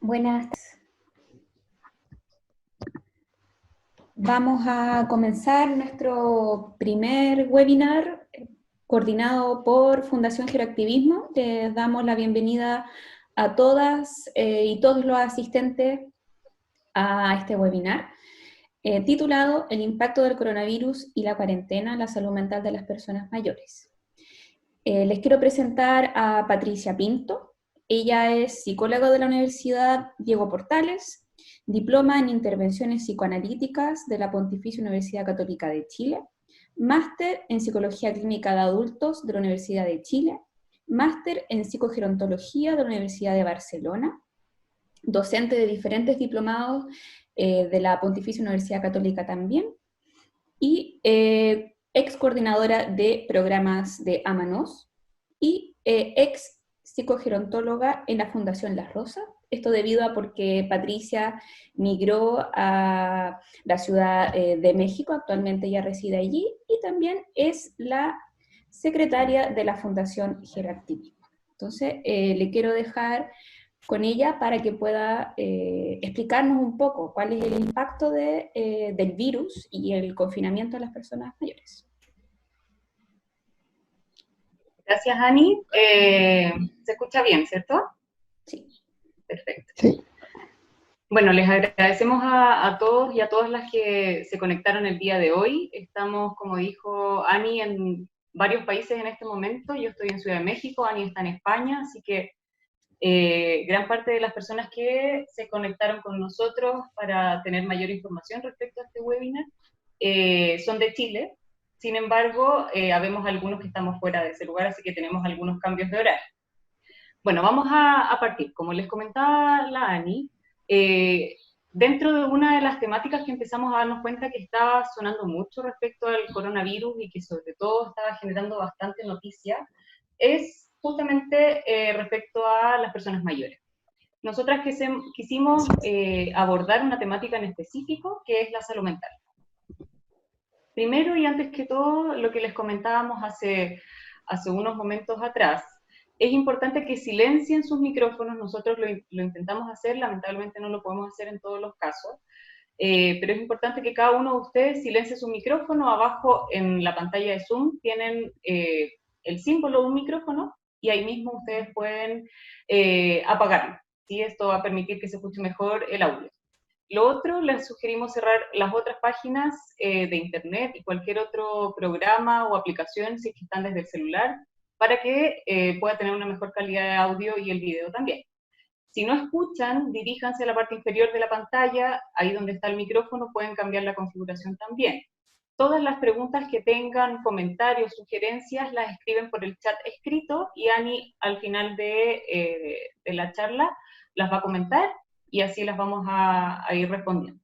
Buenas tardes. Vamos a comenzar nuestro primer webinar coordinado por Fundación Geroactivismo. Les damos la bienvenida a todas y todos los asistentes a este webinar, titulado El impacto del coronavirus y la cuarentena en la salud mental de las personas mayores. Les quiero presentar a Patricia Pinto. Ella es psicóloga de la Universidad Diego Portales, diploma en intervenciones psicoanalíticas de la Pontificia Universidad Católica de Chile, máster en psicología clínica de adultos de la Universidad de Chile, máster en psicogerontología de la Universidad de Barcelona, docente de diferentes diplomados de la Pontificia Universidad Católica también, y ex coordinadora de programas de Amanos, y ex psicogerontóloga en la Fundación Las Rosas. Esto debido a porque Patricia migró a la Ciudad de México, actualmente ella reside allí, y también es la secretaria de la Fundación Geroactivismo. Entonces, le quiero dejar con ella para que pueda explicarnos un poco cuál es el impacto del virus y el confinamiento de las personas mayores. Gracias, Ani. ¿Se escucha bien, cierto? Sí. Perfecto. Sí. Bueno, les agradecemos a todos y a todas las que se conectaron el día de hoy. Estamos, como dijo Ani, en varios países en este momento. Yo estoy en Ciudad de México, Ani está en España, así que gran parte de las personas que se conectaron con nosotros para tener mayor información respecto a este webinar son de Chile. Sin embargo, habemos algunos que estamos fuera de ese lugar, así que tenemos algunos cambios de horario. Bueno, vamos a partir. Como les comentaba la Ani, dentro de una de las temáticas que empezamos a darnos cuenta que estaba sonando mucho respecto al coronavirus y que sobre todo estaba generando bastante noticia, es justamente respecto a las personas mayores. Nosotras quisimos abordar una temática en específico, que es la salud mental. Primero y antes que todo, lo que les comentábamos hace unos momentos atrás, es importante que silencien sus micrófonos. Nosotros lo intentamos hacer, lamentablemente no lo podemos hacer en todos los casos, pero es importante que cada uno de ustedes silencie su micrófono. Abajo en la pantalla de Zoom tienen el símbolo de un micrófono y ahí mismo ustedes pueden apagarlo. ¿Sí? Esto va a permitir que se escuche mejor el audio. Lo otro, les sugerimos cerrar las otras páginas de internet y cualquier otro programa o aplicación si es que están desde el celular, para que pueda tener una mejor calidad de audio y el video también. Si no escuchan, diríjanse a la parte inferior de la pantalla, ahí donde está el micrófono, pueden cambiar la configuración también. Todas las preguntas que tengan, comentarios, sugerencias, las escriben por el chat escrito y Ani al final de la charla las va a comentar y así las vamos a ir respondiendo.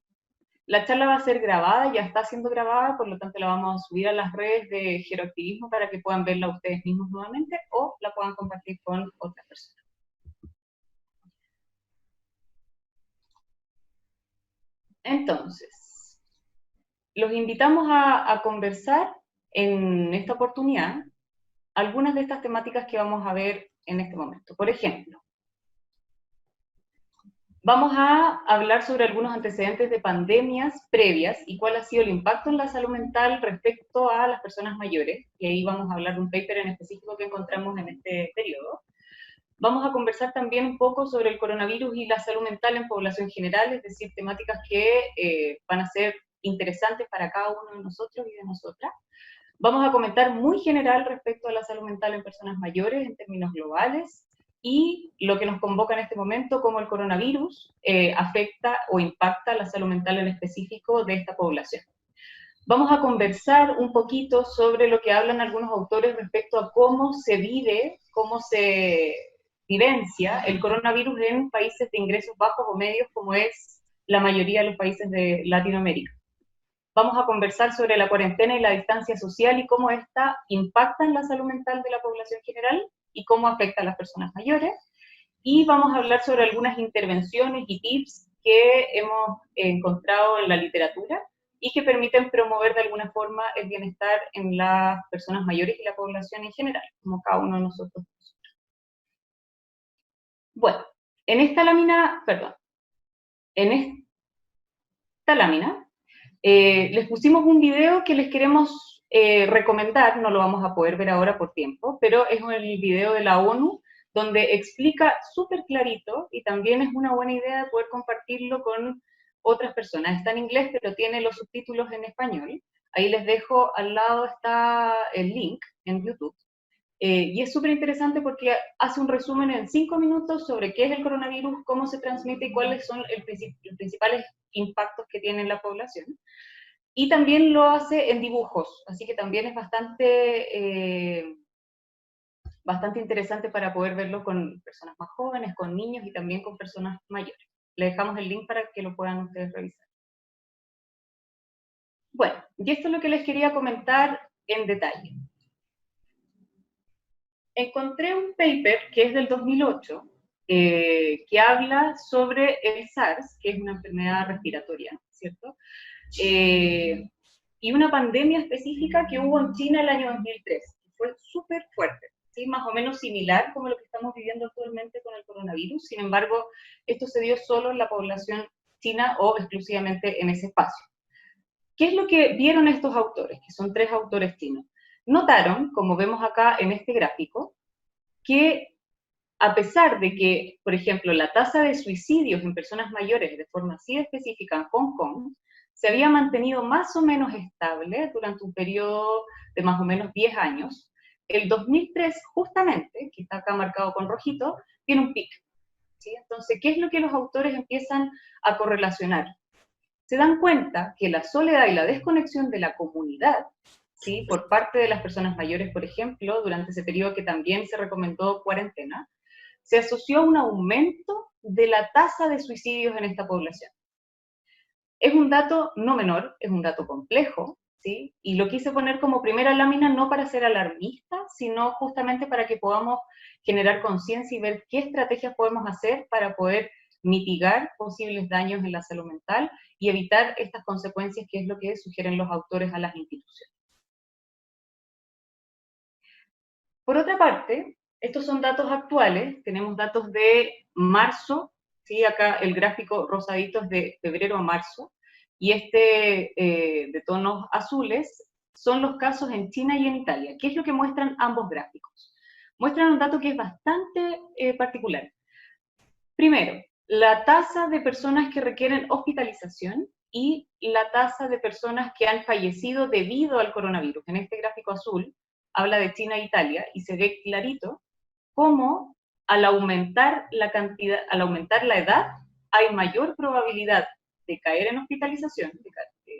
La charla va a ser grabada, ya está siendo grabada, por lo tanto la vamos a subir a las redes de Geroactivismo para que puedan verla ustedes mismos nuevamente o la puedan compartir con otras personas. Entonces, los invitamos a conversar en esta oportunidad algunas de estas temáticas que vamos a ver en este momento. Por ejemplo, vamos a hablar sobre algunos antecedentes de pandemias previas y cuál ha sido el impacto en la salud mental respecto a las personas mayores, y ahí vamos a hablar de un paper en específico que encontramos en este periodo. Vamos a conversar también un poco sobre el coronavirus y la salud mental en población general, es decir, temáticas que van a ser interesantes para cada uno de nosotros y de nosotras. Vamos a comentar muy general respecto a la salud mental en personas mayores en términos globales y lo que nos convoca en este momento, cómo el coronavirus afecta o impacta la salud mental en específico de esta población. Vamos a conversar un poquito sobre lo que hablan algunos autores respecto a cómo se vive, cómo se vivencia el coronavirus en países de ingresos bajos o medios, como es la mayoría de los países de Latinoamérica. Vamos a conversar sobre la cuarentena y la distancia social y cómo esta impacta en la salud mental de la población general y cómo afecta a las personas mayores. Y vamos a hablar sobre algunas intervenciones y tips que hemos encontrado en la literatura y que permiten promover de alguna forma el bienestar en las personas mayores y la población en general, como cada uno de nosotros. Bueno, En esta lámina, perdón, en esta lámina les pusimos un video que les queremos recomendar, no lo vamos a poder ver ahora por tiempo, pero es el video de la ONU, donde explica súper clarito, y también es una buena idea de poder compartirlo con otras personas. Está en inglés, pero tiene los subtítulos en español. Ahí les dejo, al lado está el link en YouTube. Y es súper interesante porque hace un resumen en 5 minutos sobre qué es el coronavirus, cómo se transmite y cuáles son los principales impactos que tiene en la población. Y también lo hace en dibujos, así que también es bastante interesante para poder verlo con personas más jóvenes, con niños y también con personas mayores. Le dejamos el link para que lo puedan ustedes revisar. Bueno, y esto es lo que les quería comentar en detalle. Encontré un paper que es del 2008, que habla sobre el SARS, que es una enfermedad respiratoria, ¿cierto? Y una pandemia específica que hubo en China el año 2003, que fue súper fuerte, ¿sí? Más o menos similar como lo que estamos viviendo actualmente con el coronavirus. Sin embargo, esto se dio solo en la población china o exclusivamente en ese espacio. ¿Qué es lo que vieron estos autores, que son 3 autores chinos? Notaron, como vemos acá en este gráfico, que a pesar de que, por ejemplo, la tasa de suicidios en personas mayores de forma así específica en Hong Kong se había mantenido más o menos estable durante un periodo de más o menos 10 años, el 2003 justamente, que está acá marcado con rojito, tiene un pico. ¿Sí? Entonces, ¿qué es lo que los autores empiezan a correlacionar? Se dan cuenta que la soledad y la desconexión de la comunidad, ¿sí? Por parte de las personas mayores, por ejemplo, durante ese periodo que también se recomendó cuarentena, se asoció a un aumento de la tasa de suicidios en esta población. Es un dato no menor, es un dato complejo, ¿sí? Y lo quise poner como primera lámina no para ser alarmista, sino justamente para que podamos generar conciencia y ver qué estrategias podemos hacer para poder mitigar posibles daños en la salud mental y evitar estas consecuencias, que es lo que sugieren los autores a las instituciones. Por otra parte, estos son datos actuales, tenemos datos de marzo, ¿sí? Acá el gráfico rosadito es de febrero a marzo, y de tonos azules son los casos en China y en Italia. ¿Qué es lo que muestran ambos gráficos? Muestran un dato que es bastante particular. Primero, la tasa de personas que requieren hospitalización y la tasa de personas que han fallecido debido al coronavirus. En este gráfico azul habla de China e Italia y se ve clarito cómo al aumentar la edad hay mayor probabilidad de caer en hospitalización, de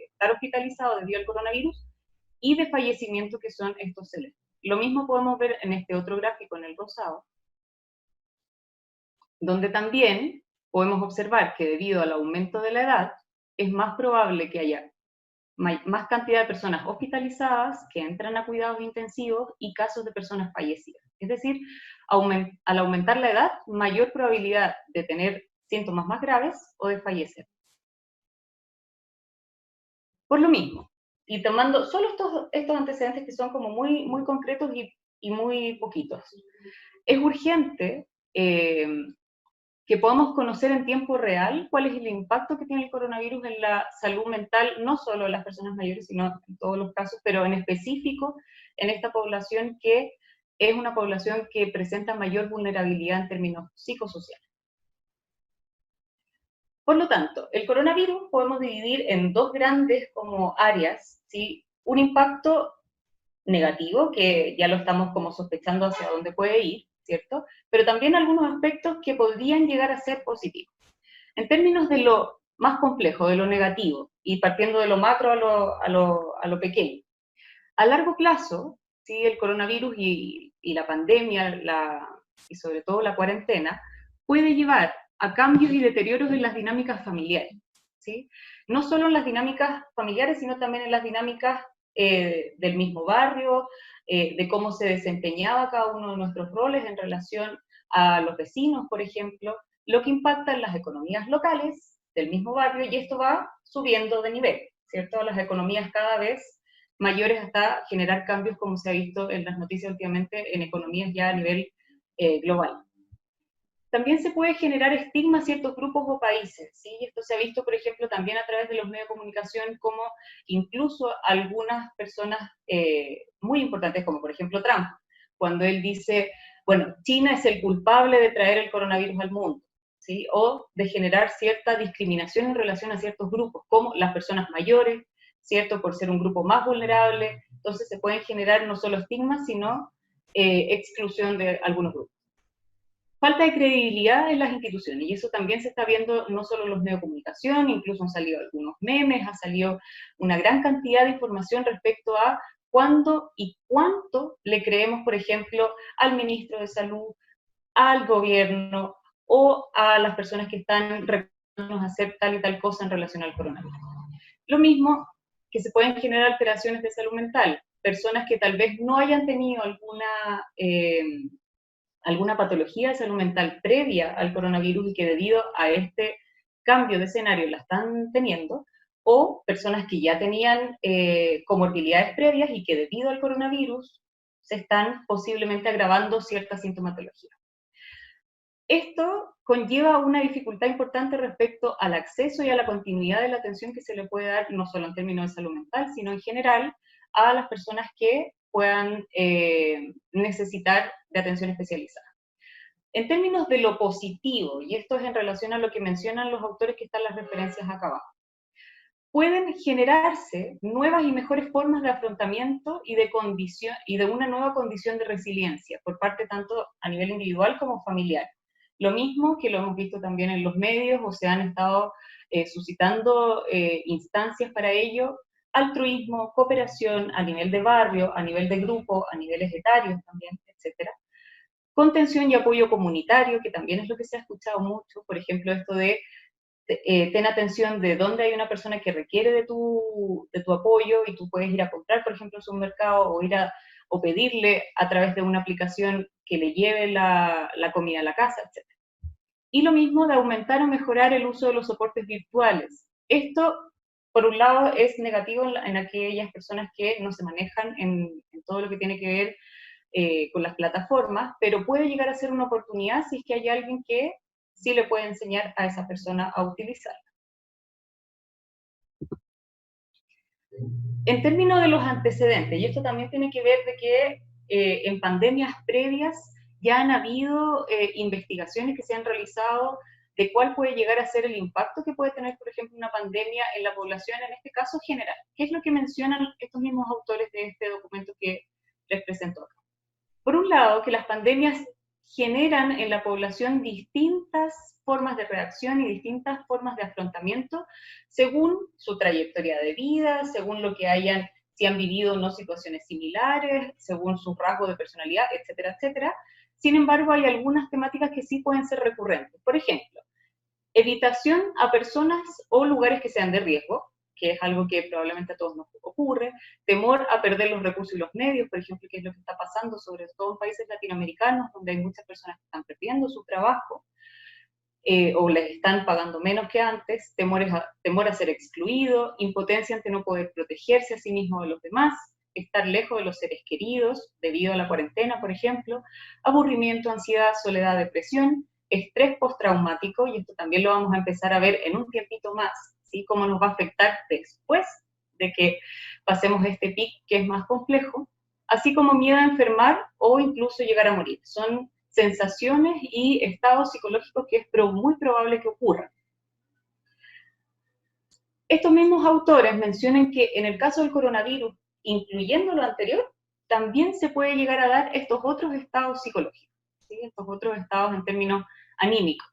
estar hospitalizado debido al coronavirus y de fallecimiento, que son estos celestes. Lo mismo podemos ver en este otro gráfico, en el rosado, donde también podemos observar que debido al aumento de la edad, es más probable que haya más cantidad de personas hospitalizadas que entran a cuidados intensivos y casos de personas fallecidas. Es decir, al aumentar la edad, mayor probabilidad de tener síntomas más graves o de fallecer. Por lo mismo, y tomando solo estos antecedentes que son como muy, muy concretos y muy poquitos, es urgente que podamos conocer en tiempo real cuál es el impacto que tiene el coronavirus en la salud mental, no solo en las personas mayores, sino en todos los casos, pero en específico en esta población que es una población que presenta mayor vulnerabilidad en términos psicosociales. Por lo tanto, el coronavirus podemos dividir en 2 grandes como áreas, ¿sí? Un impacto negativo, que ya lo estamos como sospechando hacia dónde puede ir, ¿cierto? Pero también algunos aspectos que podrían llegar a ser positivos. En términos de lo más complejo, de lo negativo, y partiendo de lo macro a lo pequeño, a largo plazo, ¿sí? El coronavirus y la pandemia, y sobre todo la cuarentena, puede llevar a cambios y deterioros en las dinámicas familiares, ¿sí? No solo en las dinámicas familiares, sino también en las dinámicas del mismo barrio, de cómo se desempeñaba cada uno de nuestros roles en relación a los vecinos, por ejemplo, lo que impacta en las economías locales del mismo barrio, y esto va subiendo de nivel, ¿cierto? Las economías cada vez mayores hasta generar cambios, como se ha visto en las noticias últimamente, en economías ya a nivel global. también se puede generar estigma a ciertos grupos o países, ¿sí? Esto se ha visto, por ejemplo, también a través de los medios de comunicación, como incluso algunas personas muy importantes, como por ejemplo Trump, cuando él dice, bueno, China es el culpable de traer el coronavirus al mundo, ¿sí? O de generar cierta discriminación en relación a ciertos grupos, como las personas mayores, ¿cierto? Por ser un grupo más vulnerable, entonces se pueden generar no solo estigmas, sino exclusión de algunos grupos. Falta de credibilidad en las instituciones, y eso también se está viendo no solo en los medios de comunicación, incluso han salido algunos memes, ha salido una gran cantidad de información respecto a cuándo y cuánto le creemos, por ejemplo, al ministro de Salud, al gobierno o a las personas que están recomendándonos hacer tal y tal cosa en relación al coronavirus. Lo mismo que se pueden generar alteraciones de salud mental, personas que tal vez no hayan tenido alguna patología de salud mental previa al coronavirus y que debido a este cambio de escenario la están teniendo, o personas que ya tenían comorbilidades previas y que debido al coronavirus se están posiblemente agravando cierta sintomatología. Esto conlleva una dificultad importante respecto al acceso y a la continuidad de la atención que se le puede dar, no solo en términos de salud mental, sino en general a las personas que puedan necesitar de atención especializada. En términos de lo positivo, y esto es en relación a lo que mencionan los autores que están las referencias acá abajo, pueden generarse nuevas y mejores formas de afrontamiento y de una nueva condición de resiliencia, por parte tanto a nivel individual como familiar. Lo mismo que lo hemos visto también en los medios, o se han estado suscitando instancias para ello, altruismo, cooperación a nivel de barrio, a nivel de grupo, a niveles etarios también, etc. Contención y apoyo comunitario, que también es lo que se ha escuchado mucho, por ejemplo, esto de ten atención de dónde hay una persona que requiere de tu apoyo y tú puedes ir a comprar, por ejemplo, en un mercado o pedirle a través de una aplicación que le lleve la comida a la casa, etc. Y lo mismo de aumentar o mejorar el uso de los soportes virtuales. Esto, por un lado, es negativo en aquellas personas que no se manejan en todo lo que tiene que ver con las plataformas, pero puede llegar a ser una oportunidad si es que hay alguien que sí le puede enseñar a esa persona a utilizarla. En términos de los antecedentes, y esto también tiene que ver de que en pandemias previas ya han habido investigaciones que se han realizado de cuál puede llegar a ser el impacto que puede tener, por ejemplo, una pandemia en la población, en este caso general. ¿Qué es lo que mencionan estos mismos autores de este documento que les presento acá? Por un lado, que las pandemias generan en la población distintas formas de reacción y distintas formas de afrontamiento según su trayectoria de vida, según lo que si han vivido o no situaciones similares, según su rasgo de personalidad, etcétera, etcétera. Sin embargo, hay algunas temáticas que sí pueden ser recurrentes. Por ejemplo, evitación a personas o lugares que sean de riesgo, que es algo que probablemente a todos nos ocurre, temor a perder los recursos y los medios, por ejemplo, que es lo que está pasando sobre todo en países latinoamericanos, donde hay muchas personas que están perdiendo su trabajo, o les están pagando menos que antes, temor a ser excluido, impotencia ante no poder protegerse a sí mismo de los demás, estar lejos de los seres queridos debido a la cuarentena, por ejemplo, aburrimiento, ansiedad, soledad, depresión, estrés postraumático, y esto también lo vamos a empezar a ver en un tiempito más, ¿sí? Cómo nos va a afectar después de que pasemos este pic que es más complejo, así como miedo a enfermar o incluso llegar a morir. Son sensaciones y estados psicológicos que es muy probable que ocurran. Estos mismos autores mencionan que en el caso del coronavirus, incluyendo lo anterior, también se puede llegar a dar estos otros estados psicológicos, ¿sí? Estos otros estados en términos anímicos,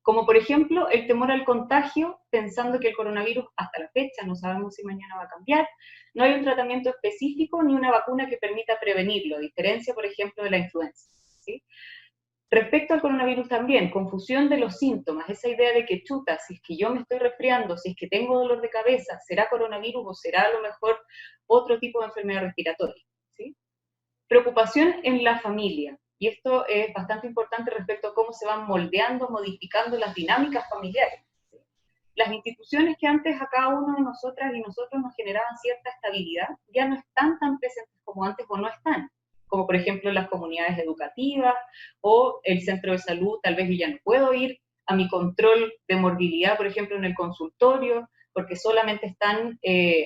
como por ejemplo el temor al contagio, pensando que el coronavirus hasta la fecha, no sabemos si mañana va a cambiar, no hay un tratamiento específico ni una vacuna que permita prevenirlo, a diferencia, por ejemplo, de la influenza, ¿sí? Respecto al coronavirus también, confusión de los síntomas, esa idea de que chuta, si es que yo me estoy resfriando, si es que tengo dolor de cabeza, ¿será coronavirus o será a lo mejor otro tipo de enfermedad respiratoria? ¿Sí? Preocupación en la familia, y esto es bastante importante respecto a cómo se van moldeando, modificando las dinámicas familiares. ¿Sí? Las instituciones que antes a cada uno de nosotras y nosotros nos generaban cierta estabilidad, ya no están tan presentes como antes o no están. como por ejemplo las comunidades educativas o el centro de salud. Tal vez yo ya no puedo ir a mi control de morbilidad, por ejemplo, en el consultorio, porque solamente están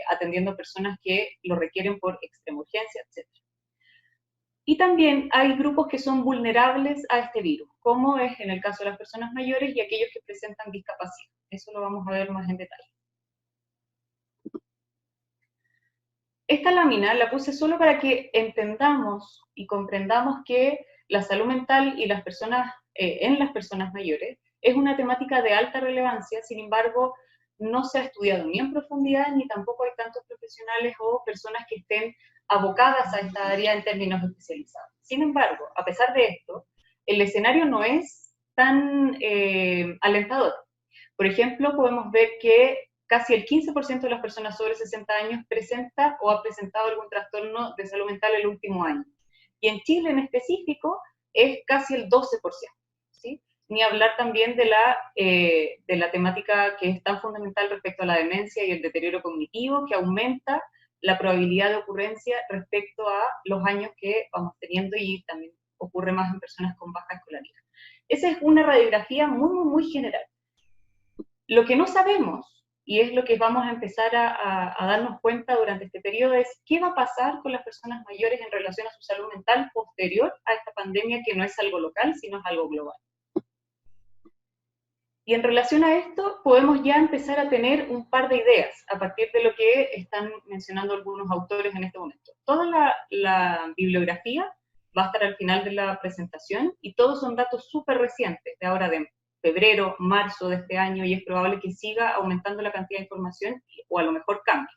atendiendo personas que lo requieren por extrema urgencia, etc. Y también hay grupos que son vulnerables a este virus, como es en el caso de las personas mayores y aquellos que presentan discapacidad. Eso lo vamos a ver más en detalle. Esta lámina la puse solo para que entendamos y comprendamos que la salud mental y las personas, en las personas mayores es una temática de alta relevancia. Sin embargo, no se ha estudiado ni en profundidad, ni tampoco hay tantos profesionales o personas que estén abocadas a esta área en términos especializados. Sin embargo, a pesar de esto, el escenario no es tan alentador. Por ejemplo, podemos ver que casi el 15% de las personas sobre 60 años presenta o ha presentado algún trastorno de salud mental el último año. Y en Chile en específico es casi el 12%, ¿sí? Ni hablar también de la temática que es tan fundamental respecto a la demencia y el deterioro cognitivo, que aumenta la probabilidad de ocurrencia respecto a los años que vamos teniendo, y también ocurre más en personas con baja escolaridad. Esa es una radiografía muy general. Lo que no sabemos, y es lo que vamos a empezar a darnos cuenta durante este periodo, es qué va a pasar con las personas mayores en relación a su salud mental posterior a esta pandemia, que no es algo local, sino es algo global. Y en relación a esto, podemos ya empezar a tener un par de ideas a partir de lo que están mencionando algunos autores en este momento. Toda la bibliografía va a estar al final de la presentación, y todos son datos súper recientes, de ahora de febrero, marzo de este año, y es probable que siga aumentando la cantidad de información o a lo mejor cambie.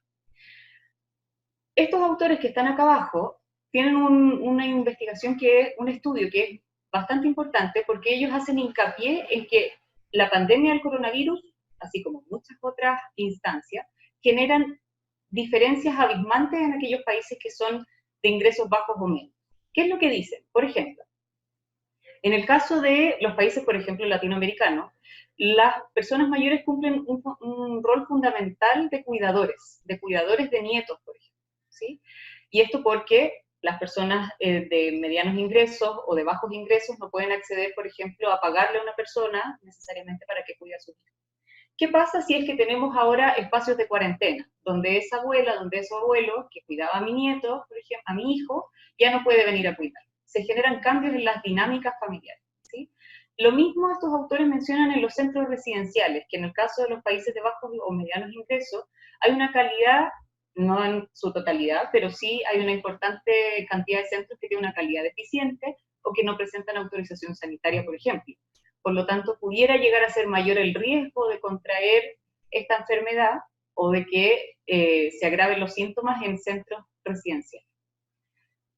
Estos autores que están acá abajo tienen una investigación, un estudio que es bastante importante, porque ellos hacen hincapié en que la pandemia del coronavirus, así como muchas otras instancias, generan diferencias abismantes en aquellos países que son de ingresos bajos o medios. ¿Qué es lo que dicen? Por ejemplo, en el caso de los países, por ejemplo, latinoamericanos, las personas mayores cumplen un rol fundamental de cuidadores de nietos, por ejemplo, ¿sí? Y esto porque las personas de medianos ingresos o de bajos ingresos no pueden acceder, por ejemplo, a pagarle a una persona necesariamente para que cuide a su hijo. ¿Qué pasa si es que tenemos ahora espacios de cuarentena, donde esa abuela, donde ese abuelo que cuidaba a mi nieto, por ejemplo, a mi hijo, ya no puede venir a cuidar? Se generan cambios en las dinámicas familiares, ¿sí? Lo mismo estos autores mencionan en los centros residenciales, que en el caso de los países de bajos o medianos ingresos, hay una calidad, no en su totalidad, pero sí hay una importante cantidad de centros que tienen una calidad deficiente o que no presentan autorización sanitaria, por ejemplo. Por lo tanto, pudiera llegar a ser mayor el riesgo de contraer esta enfermedad o de que se agraven los síntomas en centros residenciales.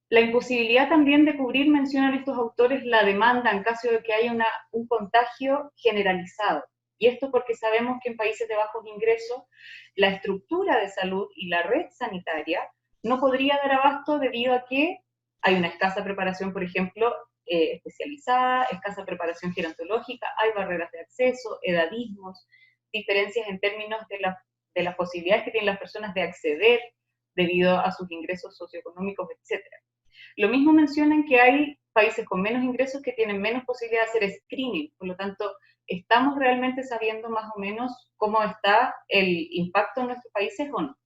La imposibilidad también de cubrir, mencionan estos autores, la demanda en caso de que haya un contagio generalizado. Y esto porque sabemos que en países de bajos ingresos la estructura de salud y la red sanitaria no podría dar abasto, debido a que hay una escasa preparación, por ejemplo, especializada, escasa preparación gerontológica, hay barreras de acceso, edadismos, diferencias en términos de las posibilidades que tienen las personas de acceder debido a sus ingresos socioeconómicos, etc. Lo mismo mencionan que hay países con menos ingresos que tienen menos posibilidad de hacer screening, por lo tanto, ¿estamos realmente sabiendo más o menos cómo está el impacto en nuestros países o no?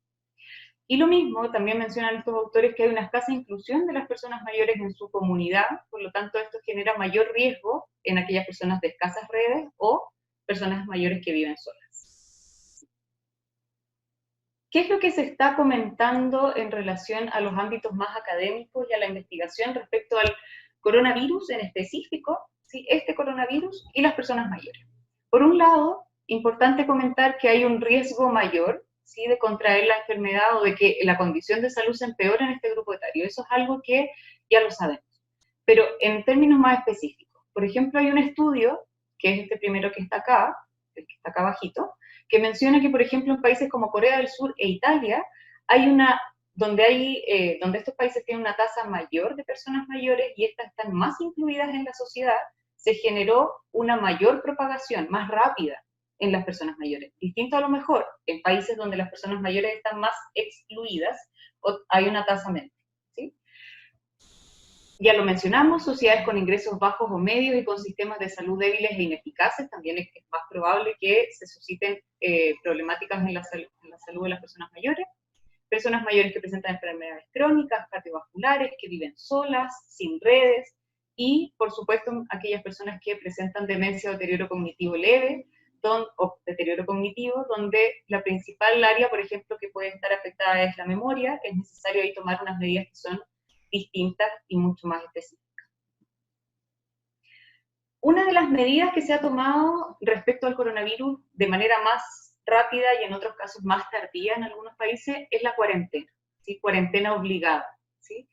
Y lo mismo, también mencionan estos autores que hay una escasa inclusión de las personas mayores en su comunidad, por lo tanto esto genera mayor riesgo en aquellas personas de escasas redes o personas mayores que viven solas. ¿Qué es lo que se está comentando en relación a los ámbitos más académicos y a la investigación respecto al coronavirus en específico, ¿sí? Este coronavirus y las personas mayores? Por un lado, importante comentar que hay un riesgo mayor, ¿sí?, de contraer la enfermedad o de que la condición de salud se empeore en este grupo etario. Eso es algo que ya lo sabemos. Pero en términos más específicos, por ejemplo, hay un estudio, que es este primero que está acá, el que está acá abajito, que menciona que, por ejemplo, en países como Corea del Sur e Italia, donde estos países tienen una tasa mayor de personas mayores y estas están más incluidas en la sociedad, se generó una mayor propagación, más rápida en las personas mayores. Distinto a lo mejor en países donde las personas mayores están más excluidas, o hay una tasa menor, ¿sí? Ya lo mencionamos, sociedades con ingresos bajos o medios y con sistemas de salud débiles e ineficaces, también es más probable que se susciten problemáticas en la salud de las personas mayores que presentan enfermedades crónicas, cardiovasculares, que viven solas, sin redes, y por supuesto aquellas personas que presentan demencia o deterioro cognitivo leve, donde la principal área, por ejemplo, que puede estar afectada es la memoria. Es necesario ahí tomar unas medidas que son distintas y mucho más específicas. Una de las medidas que se ha tomado respecto al coronavirus de manera más rápida y en otros casos más tardía en algunos países es la cuarentena, ¿sí? Cuarentena obligada, ¿sí?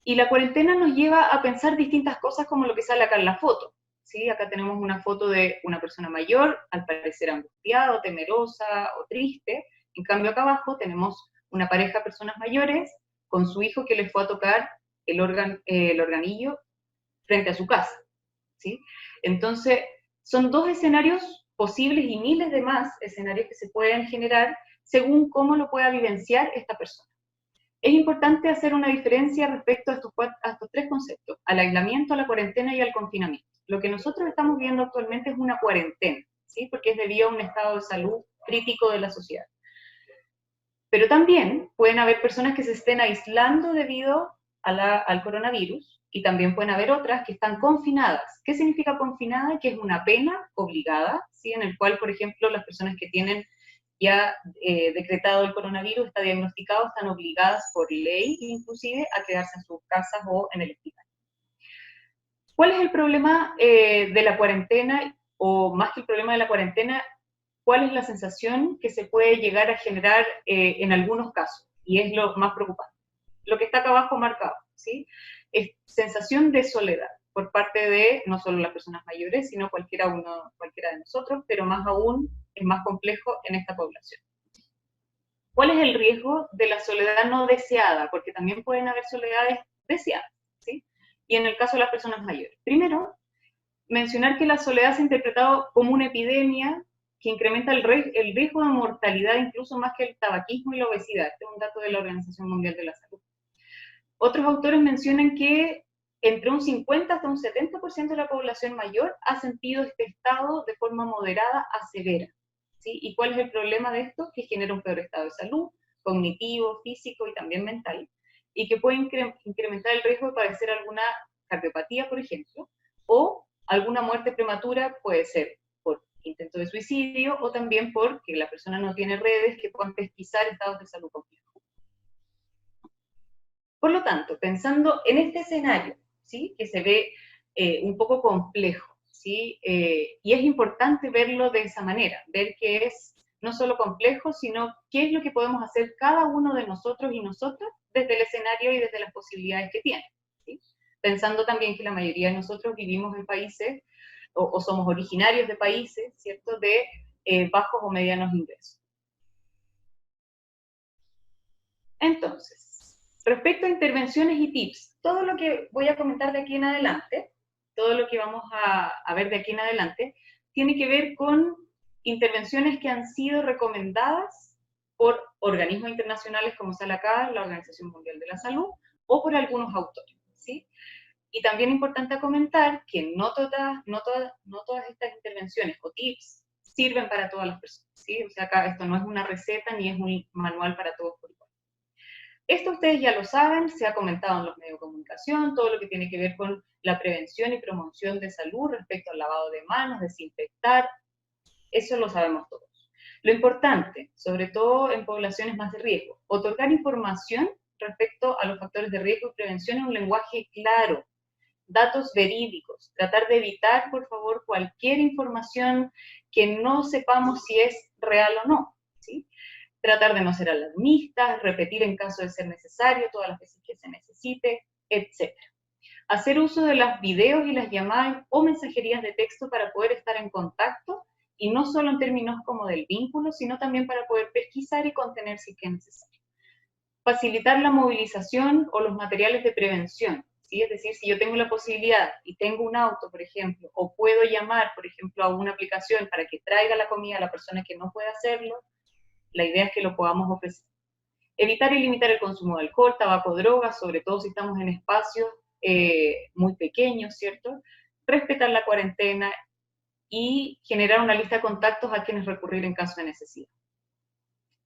Y la cuarentena nos lleva a pensar distintas cosas como lo que sale acá en la foto, ¿sí? Acá tenemos una foto de una persona mayor, al parecer angustiada, temerosa o triste. En cambio acá abajo tenemos una pareja de personas mayores con su hijo que les fue a tocar el organillo frente a su casa, ¿sí? Entonces, son dos escenarios posibles y miles de más escenarios que se pueden generar según cómo lo pueda vivenciar esta persona. Es importante hacer una diferencia respecto a estos tres conceptos: al aislamiento, a la cuarentena y al confinamiento. Lo que nosotros estamos viendo actualmente es una cuarentena, ¿sí? Porque es debido a un estado de salud crítico de la sociedad. Pero también pueden haber personas que se estén aislando debido al coronavirus, y también pueden haber otras que están confinadas. ¿Qué significa confinada? Que es una pena obligada, ¿sí? En el cual, por ejemplo, las personas que tienen ya decretado el coronavirus, está diagnosticado, están obligadas por ley inclusive a quedarse en sus casas o en el hospital. ¿Cuál es el problema de la cuarentena? O más que el problema de la cuarentena, ¿cuál es la sensación que se puede llegar a generar en algunos casos? Y es lo más preocupante. Lo que está acá abajo marcado, ¿sí? Es sensación de soledad por parte de no solo las personas mayores, sino cualquiera de nosotros, pero más aún es más complejo en esta población. ¿Cuál es el riesgo de la soledad no deseada? Porque también pueden haber soledades deseadas, ¿sí? Y en el caso de las personas mayores. Primero, mencionar que la soledad se ha interpretado como una epidemia que incrementa el riesgo de mortalidad incluso más que el tabaquismo y la obesidad. Este es un dato de la Organización Mundial de la Salud. Otros autores mencionan que entre un 50 hasta un 70% de la población mayor ha sentido este estado de forma moderada a severa, ¿sí? ¿Y cuál es el problema de esto? Que genera un peor estado de salud, cognitivo, físico y también mental, y que puede incrementar el riesgo de padecer alguna cardiopatía, por ejemplo, o alguna muerte prematura, puede ser por intento de suicidio o también porque la persona no tiene redes que puedan pesquisar estados de salud complejos. Por lo tanto, pensando en este escenario, ¿sí? Que se ve un poco complejo, ¿sí? Y es importante verlo de esa manera, ver que es no solo complejo, sino qué es lo que podemos hacer cada uno de nosotros y nosotras desde el escenario y desde las posibilidades que tiene, ¿sí? Pensando también que la mayoría de nosotros vivimos en países o somos originarios de países, ¿cierto?, de bajos o medianos ingresos. Entonces, respecto a intervenciones y tips, todo lo que voy a comentar de aquí en adelante, todo lo que vamos a ver de aquí en adelante, tiene que ver con intervenciones que han sido recomendadas por organismos internacionales como sale acá, la Organización Mundial de la Salud, o por algunos autores, ¿sí? Y también es importante comentar que no todas estas intervenciones o tips sirven para todas las personas, ¿sí? O sea, acá esto no es una receta ni es un manual para todos por igual. Esto ustedes ya lo saben, se ha comentado en los medios de comunicación, todo lo que tiene que ver con la prevención y promoción de salud respecto al lavado de manos, desinfectar, eso lo sabemos todos. Lo importante, sobre todo en poblaciones más de riesgo, otorgar información respecto a los factores de riesgo y prevención en un lenguaje claro, datos verídicos, tratar de evitar, por favor, cualquier información que no sepamos si es real o no, ¿sí? Tratar de no ser alarmistas, repetir en caso de ser necesario, todas las veces que se necesite, etc. Hacer uso de los videos y las llamadas o mensajerías de texto para poder estar en contacto, y no solo en términos como del vínculo, sino también para poder pesquisar y contener si es necesario. Facilitar la movilización o los materiales de prevención, ¿sí? Es decir, si yo tengo la posibilidad y tengo un auto, por ejemplo, o puedo llamar, por ejemplo, a una aplicación para que traiga la comida a la persona que no puede hacerlo, la idea es que lo podamos ofrecer. Evitar y limitar el consumo de alcohol, tabaco, drogas, sobre todo si estamos en espacios muy pequeños, ¿cierto? Respetar la cuarentena y generar una lista de contactos a quienes recurrir en caso de necesidad.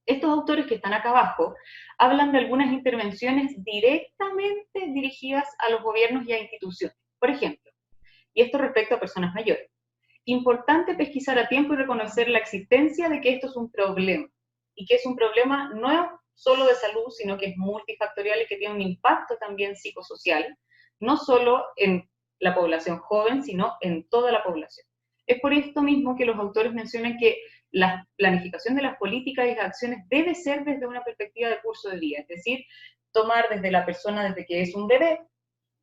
Estos autores que están acá abajo hablan de algunas intervenciones directamente dirigidas a los gobiernos y a instituciones. Por ejemplo, y esto respecto a personas mayores, importante pesquisar a tiempo y reconocer la existencia de que esto es un problema, y que es un problema no solo de salud, sino que es multifactorial y que tiene un impacto también psicosocial, no solo en la población joven, sino en toda la población. Es por esto mismo que los autores mencionan que la planificación de las políticas y las acciones debe ser desde una perspectiva de curso de vida, es decir, tomar desde la persona desde que es un bebé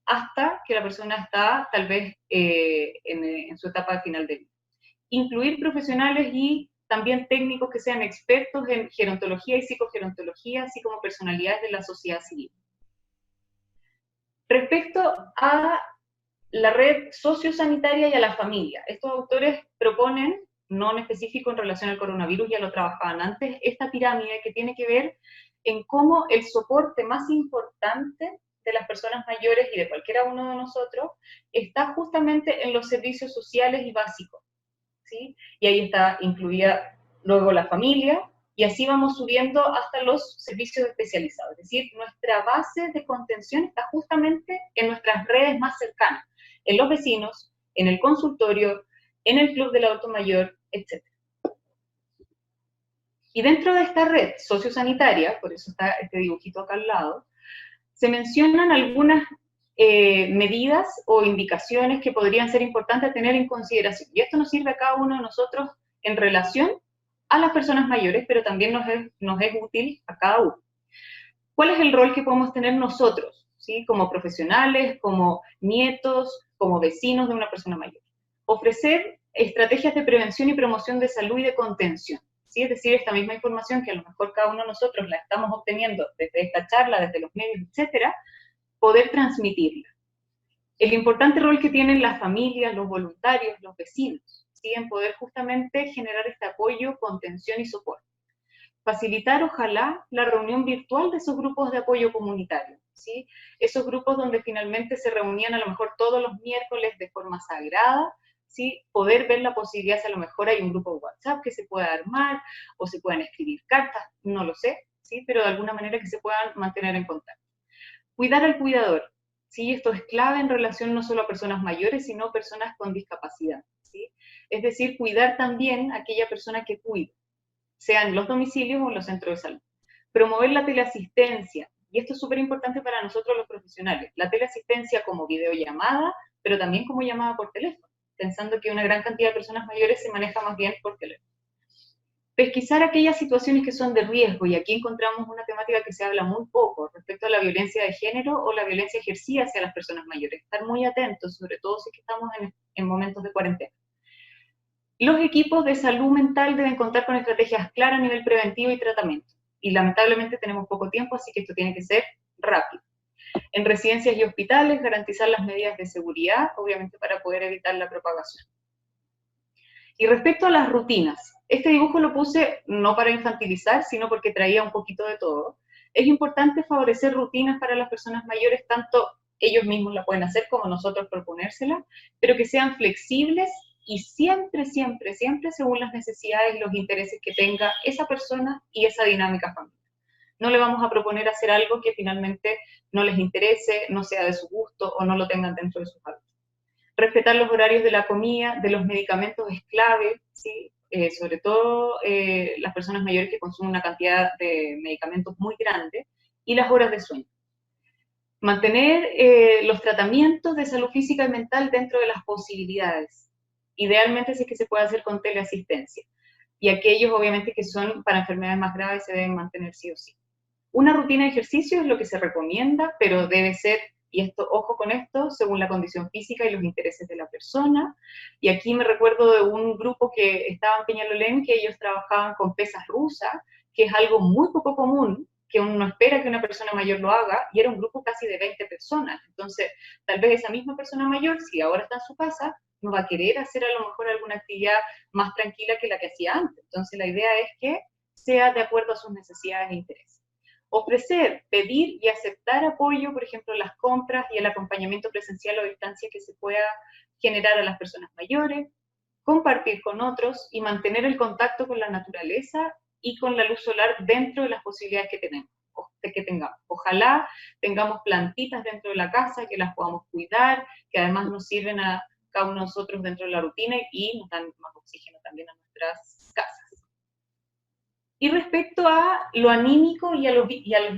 hasta que la persona está tal vez en su etapa final de vida. Incluir profesionales y también técnicos que sean expertos en gerontología y psicogerontología, así como personalidades de la sociedad civil. Respecto a la red sociosanitaria y a la familia, estos autores proponen, no en específico en relación al coronavirus, ya lo trabajaban antes, esta pirámide que tiene que ver en cómo el soporte más importante de las personas mayores y de cualquiera uno de nosotros está justamente en los servicios sociales y básicos, ¿sí? Y ahí está incluida luego la familia, y así vamos subiendo hasta los servicios especializados. Es decir, nuestra base de contención está justamente en nuestras redes más cercanas, en los vecinos, en el consultorio, en el club del adulto mayor, etc. Y dentro de esta red sociosanitaria, por eso está este dibujito acá al lado, se mencionan algunas medidas o indicaciones que podrían ser importantes a tener en consideración. Y esto nos sirve a cada uno de nosotros en relación a las personas mayores, pero también nos es útil a cada uno. ¿Cuál es el rol que podemos tener nosotros, ¿sí? Como profesionales, como nietos, como vecinos de una persona mayor? Ofrecer estrategias de prevención y promoción de salud y de contención, ¿sí? Es decir, esta misma información que a lo mejor cada uno de nosotros la estamos obteniendo desde esta charla, desde los medios, etcétera, poder transmitirla. El importante rol que tienen las familias, los voluntarios, los vecinos, ¿sí? En poder justamente generar este apoyo, contención y soporte. Facilitar, ojalá, la reunión virtual de esos grupos de apoyo comunitario, ¿sí? Esos grupos donde finalmente se reunían a lo mejor todos los miércoles de forma sagrada, ¿sí? Poder ver la posibilidad si a lo mejor hay un grupo de WhatsApp que se pueda armar, o se puedan escribir cartas, no lo sé, ¿sí? Pero de alguna manera que se puedan mantener en contacto. Cuidar al cuidador, ¿sí? Esto es clave en relación no solo a personas mayores, sino a personas con discapacidad, ¿sí? Es decir, cuidar también a aquella persona que cuida, sean los domicilios o los centros de salud. Promover la teleasistencia, y esto es súper importante para nosotros los profesionales, la teleasistencia como videollamada, pero también como llamada por teléfono, pensando que una gran cantidad de personas mayores se maneja más bien por teléfono. Pesquisar aquellas situaciones que son de riesgo, y aquí encontramos una temática que se habla muy poco respecto a la violencia de género o la violencia ejercida hacia las personas mayores. Estar muy atentos, sobre todo si estamos en momentos de cuarentena. Los equipos de salud mental deben contar con estrategias claras a nivel preventivo y tratamiento. Y lamentablemente tenemos poco tiempo, así que esto tiene que ser rápido. En residencias y hospitales, garantizar las medidas de seguridad, obviamente para poder evitar la propagación. Y respecto a las rutinas, este dibujo lo puse no para infantilizar, sino porque traía un poquito de todo. Es importante favorecer rutinas para las personas mayores, tanto ellos mismos la pueden hacer como nosotros proponérsela, pero que sean flexibles y siempre, siempre, siempre según las necesidades y los intereses que tenga esa persona y esa dinámica familiar. No le vamos a proponer hacer algo que finalmente no les interese, no sea de su gusto o no lo tengan dentro de sus hábitos. Respetar los horarios de la comida, de los medicamentos es clave, ¿sí? Sobre todo las personas mayores que consumen una cantidad de medicamentos muy grande, y las horas de sueño. Mantener los tratamientos de salud física y mental dentro de las posibilidades. Idealmente sí que se puede hacer con teleasistencia. Y aquellos, obviamente, que son para enfermedades más graves se deben mantener sí o sí. Una rutina de ejercicio es lo que se recomienda, pero debe ser, y esto, ojo con esto, según la condición física y los intereses de la persona. Y aquí me recuerdo de un grupo que estaba en Peñalolén, que ellos trabajaban con pesas rusas, que es algo muy poco común, que uno no espera que una persona mayor lo haga, y era un grupo casi de 20 personas. Entonces, tal vez esa misma persona mayor, si ahora está en su casa, no va a querer hacer a lo mejor alguna actividad más tranquila que la que hacía antes. Entonces, la idea es que sea de acuerdo a sus necesidades e intereses. Ofrecer, pedir y aceptar apoyo, por ejemplo, las compras y el acompañamiento presencial o a distancia que se pueda generar a las personas mayores, compartir con otros y mantener el contacto con la naturaleza y con la luz solar dentro de las posibilidades que tenemos, que tengamos. Ojalá tengamos plantitas dentro de la casa, que las podamos cuidar, que además nos sirven a cada uno de nosotros dentro de la rutina y nos dan más oxígeno también a nuestras casas. Y respecto a lo anímico y a los